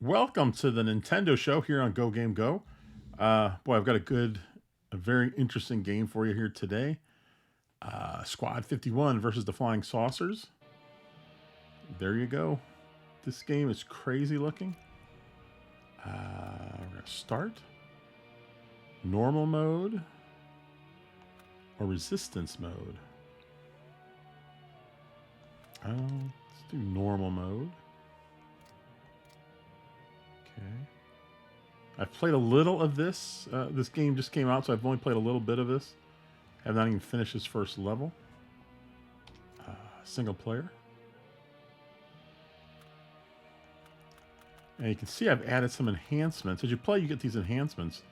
Welcome to the Nintendo show here on GoGameGo. Boy, I've got a very interesting game for you here today. Squad 51 versus the Flying Saucers. There you go. This game is crazy looking. We're going to start. Normal mode or resistance mode. Let's do normal mode. Okay. I've played a little of this. This game just came out, so I've only played a little bit of this. Have not even finished this first level. Single player. And you can see I've added some enhancements. As you play, you get these enhancements.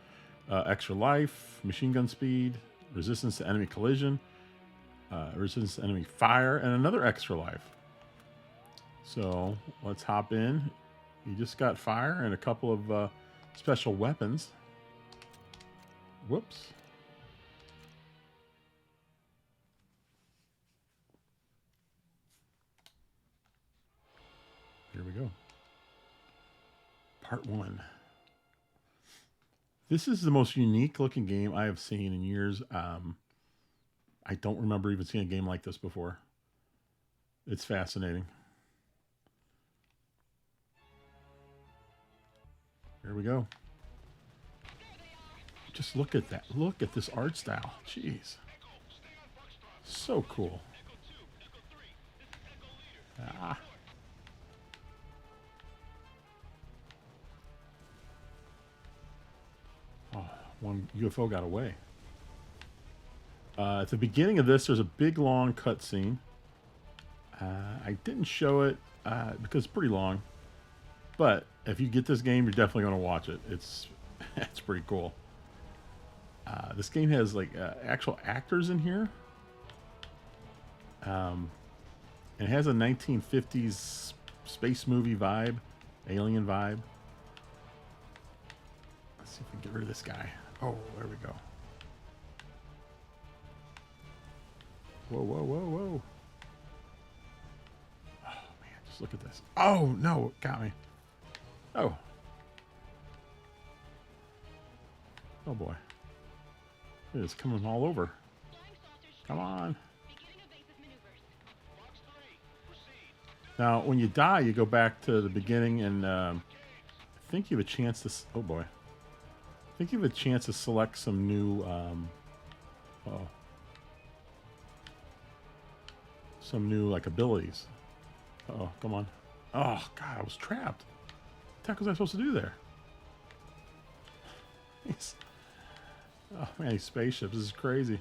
Extra life, machine gun speed, resistance to enemy collision, resistance to enemy fire, and another extra life. So let's hop in. You just got fire and a couple of special weapons. Whoops. Here we go. Part 1. This is the most unique looking game I have seen in years. I don't remember even seeing a game like this before. It's fascinating. Here we go. Just look at that. Look at this art style. Jeez. So cool. Ah. Oh, one UFO got away. At the beginning of this, there's a big, long cutscene. I didn't show it because it's pretty long. But if you get this game, you're definitely going to watch it. It's pretty cool. This game has like actual actors in here. It has a 1950s space movie vibe, alien vibe. Let's see if we can get rid of this guy. Oh, there we go. Whoa, whoa, whoa, whoa. Oh, man, just look at this. Oh, no, it got me. Oh. Oh, boy. It is coming all over. Come on. Now, when you die, you go back to the beginning, and I think you have a chance to... Oh, boy. I think you have a chance to select some new... some new, like, abilities. Uh-oh, come on. Oh, God, I was trapped. What the heck was I supposed to do there? Oh, man, these spaceships. This is crazy.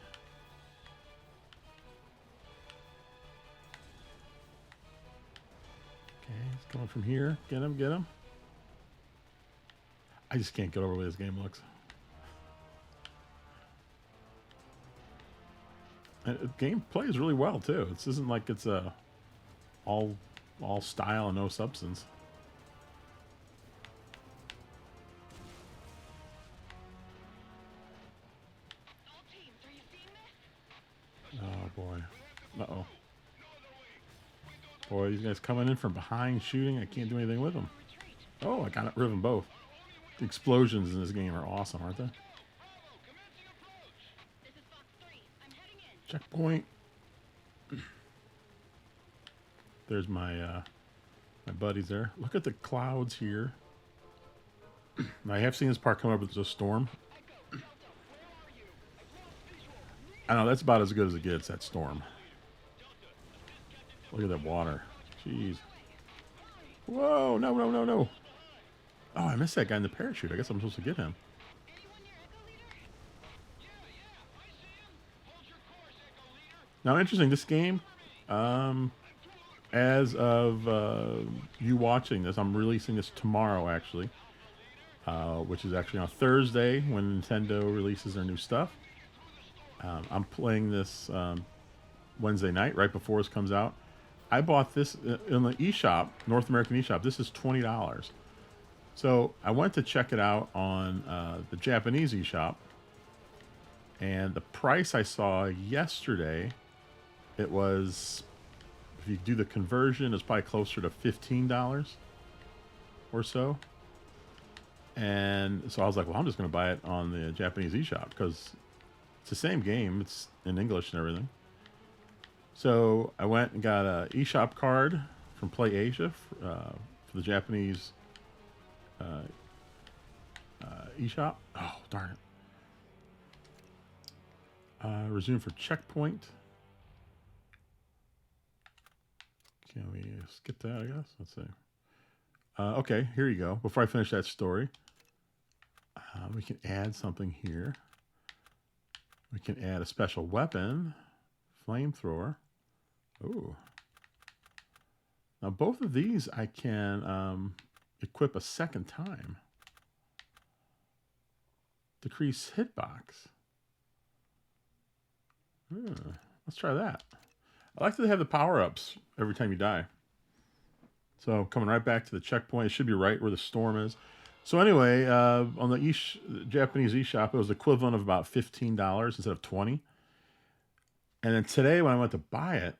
Okay, he's coming from here. Get him, get him. I just can't get over the way this game looks. And the game plays really well, too. This isn't like it's all style and no substance. Oh, boy. Uh-oh. Boy, these guys coming in from behind shooting. I can't do anything with them. Oh, I got rid of them both. The explosions in this game are awesome, aren't they? Checkpoint. There's my my buddies there. Look at the clouds here. I have seen this part come up with a storm. I know, that's about as good as it gets, that storm. Look at that water. Jeez. Whoa, no, no, no, no. Oh, I missed that guy in the parachute. I guess I'm supposed to get him. Now, interesting, this game, as of you watching this, I'm releasing this tomorrow, actually, which is actually on Thursday when Nintendo releases their new stuff. I'm playing this Wednesday night, right before this comes out. I bought this in the eShop, North American eShop. This is $20. So I went to check it out on the Japanese eShop. And the price I saw yesterday, it was, if you do the conversion, it's probably closer to $15 or so. And so I was like, well, I'm just going to buy it on the Japanese eShop because it's the same game. It's in English and everything. So I went and got a eShop card from Play Asia for the Japanese eShop. Oh, darn it. Resume for checkpoint. Can we skip that, I guess? Let's see. Okay, here you go. Before I finish that story, we can add something here. We can add a special weapon, flamethrower. Ooh. Now both of these I can equip a second time. Decrease hitbox. Let's try that. I like that they have the power-ups every time you die. So coming right back to the checkpoint. It should be right where the storm is. So anyway, on the Japanese eShop, it was the equivalent of about $15 instead of $20. And then today when I went to buy it,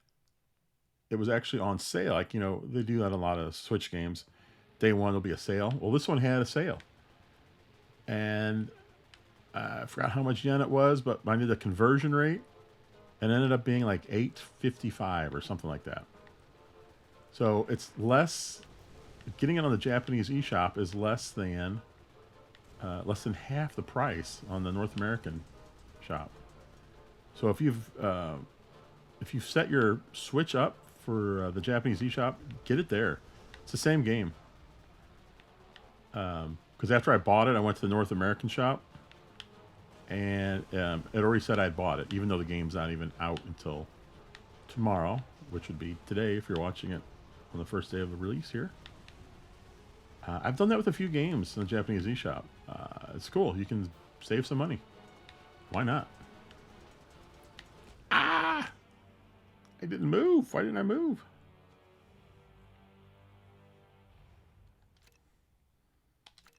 it was actually on sale. Like, you know, they do that in a lot of Switch games. Day one, there'll be a sale. Well, this one had a sale. And I forgot how much yen it was, but I did the conversion rate. And it ended up being like $8.55 or something like that. So it's less, getting it on the Japanese eShop is less than half the price on the North American shop. So if you've set your Switch up for the Japanese eShop, get it there. It's the same game. Because after I bought it, I went to the North American shop, and it already said I'd bought it, even though the game's not even out until tomorrow, which would be today if you're watching it on the first day of the release here. I've done that with a few games in the Japanese eShop. It's cool. You can save some money. Why not? Ah! I didn't move. Why didn't I move?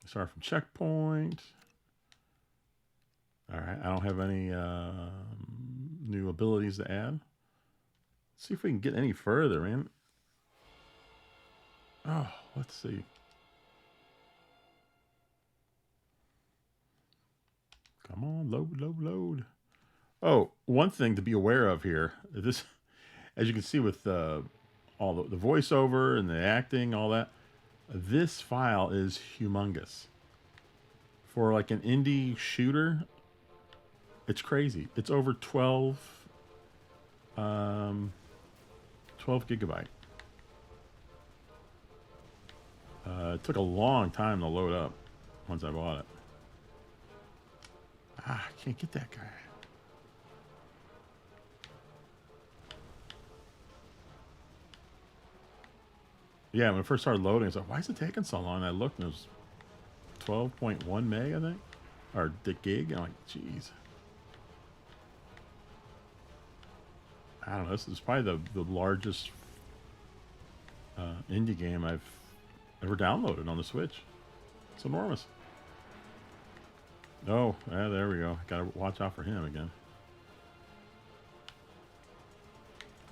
Start from checkpoint. All right. I don't have any new abilities to add. Let's see if we can get any further, man. Oh, let's see. Come on, load. Oh, one thing to be aware of here. This, as you can see with all the voiceover and the acting, all that, this file is humongous. For like an indie shooter, it's crazy. It's over 12 gigabyte. It took a long time to load up once I bought it. I can't get that guy. Yeah, when it first started loading, I was like, why is it taking so long? And I looked and it was 12.1 meg, I think. Or gig. And I'm like, geez. I don't know. This is probably the largest indie game I've ever downloaded on the Switch. It's enormous. Oh, yeah, there we go. Gotta watch out for him again.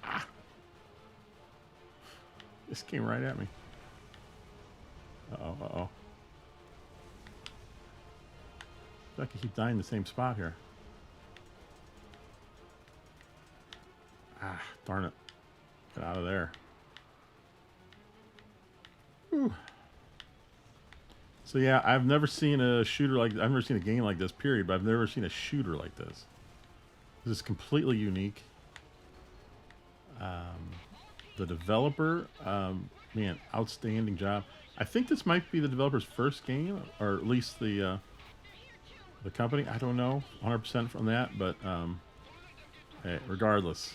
Ah! This came right at me. Uh-oh. I can keep dying in the same spot here. Ah, darn it. Get out of there. Whew. So yeah, I've never seen a shooter like, I've never seen a game like this, period, but I've never seen a shooter like this. This is completely unique. The developer, man, outstanding job. I think this might be the developer's first game, or at least the company. I don't know 100% from that, but hey, regardless,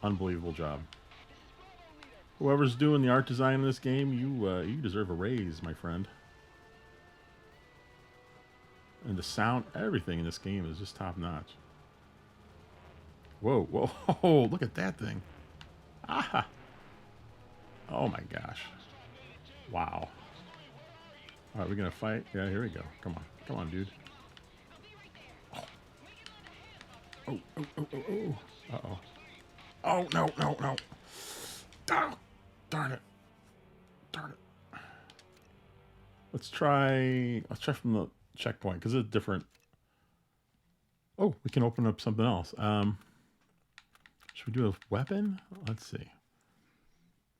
unbelievable job. Whoever's doing the art design in this game, you deserve a raise, my friend. And the sound, everything in this game is just top notch. Whoa, look at that thing. Ah! Oh my gosh. Wow. All right, we're gonna fight. Yeah, here we go. Come on, dude. Oh. Uh-oh. Oh, no. Oh, darn it. Let's try from the checkpoint because it's different. Oh, we can open up something else. Should we do a weapon? Let's see.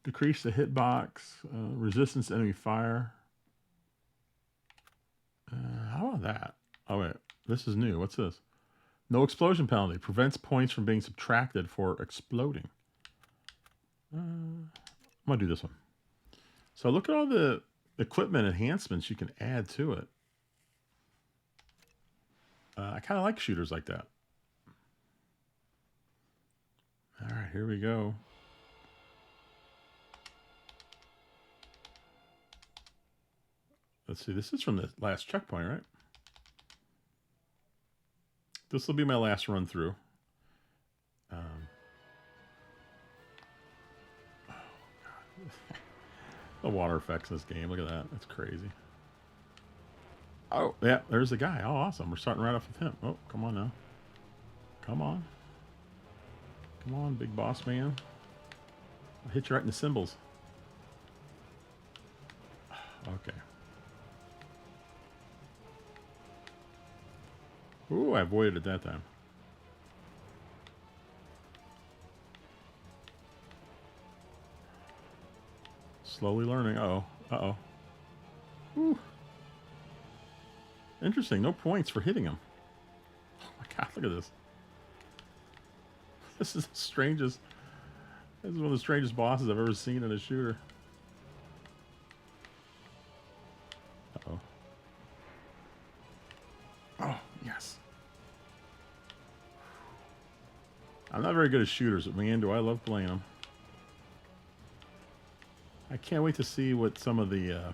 Decrease the hitbox, resistance to enemy fire. How about that? Oh wait, this is new. What's this? No explosion penalty. Prevents points from being subtracted for exploding. I'm going to do this one. So look at all the equipment enhancements you can add to it. I kind of like shooters like that. All right, here we go. Let's see. This is from the last checkpoint, right? This will be my last run through. Oh, God. The water effects in this game. Look at that. That's crazy. Oh, yeah. There's the guy. Oh, awesome. We're starting right off with him. Oh, come on now. Come on. Come on, big boss man. I'll hit you right in the cymbals. Okay. Ooh, I avoided it that time. Slowly learning. Uh-oh. Uh-oh. Ooh. Interesting. No points for hitting him. Oh my God, look at this. This is the strangest. This is one of the strangest bosses I've ever seen in a shooter. Uh-oh. Oh, yes. I'm not very good at shooters, but man, do I love playing them. I can't wait to see what some of the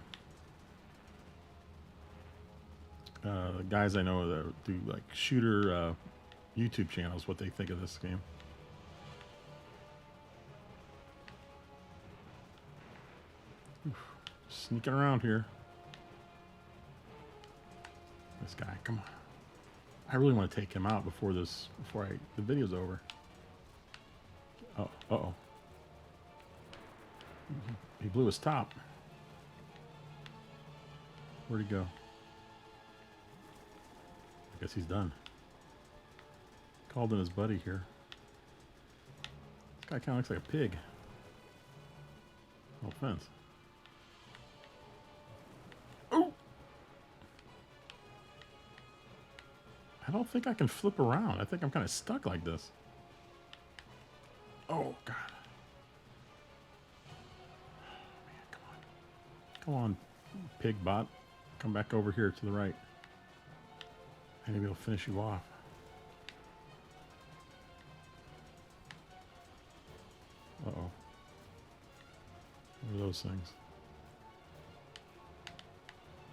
guys I know that do like shooter YouTube channels, what they think of this game. Oof. Sneaking around here. This guy, come on. I really want to take him out before the video's over. Oh, uh-oh. He blew his top. Where'd he go? I guess he's done. Called in his buddy here. This guy kind of looks like a pig. No offense. Oh! I don't think I can flip around. I think I'm kind of stuck like this. Oh, God. Oh, man, come on. Come on, pig bot. Come back over here to the right. Maybe it'll finish you off. Uh-oh. What are those things?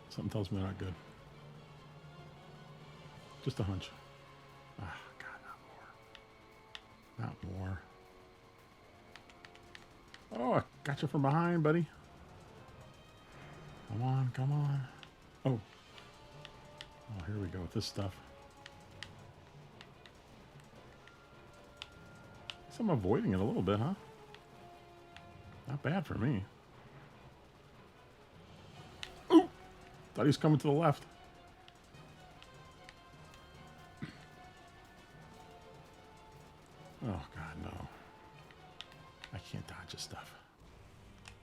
Something tells me they're not good. Just a hunch. Ah, God, not more. Not more. Oh, I got you from behind, buddy. Come on, come on. Oh. Oh, here we go with this stuff. Guess I'm avoiding it a little bit, huh? Not bad for me. Ooh! Thought he was coming to the left. Oh, God, no. I can't dodge this stuff.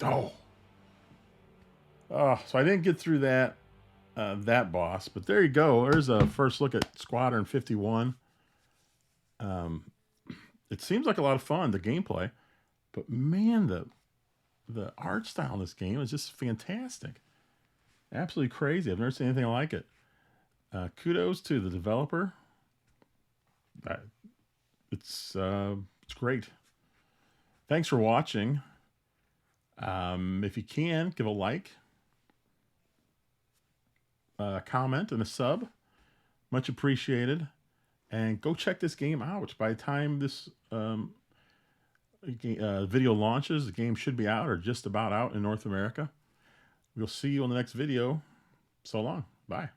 Oh! Oh, so I didn't get through that boss, but there you go. There's a first look at Squadron 51. It seems like a lot of fun, the gameplay, but man, the art style in this game is just fantastic. Absolutely crazy. I've never seen anything like it. Kudos to the developer. It's great. Thanks for watching. If you can, give a like, a comment, and a sub. Much appreciated. And go check this game out. By the time this video launches, the game should be out or just about out in North America. We'll see you on the next video. So long. Bye.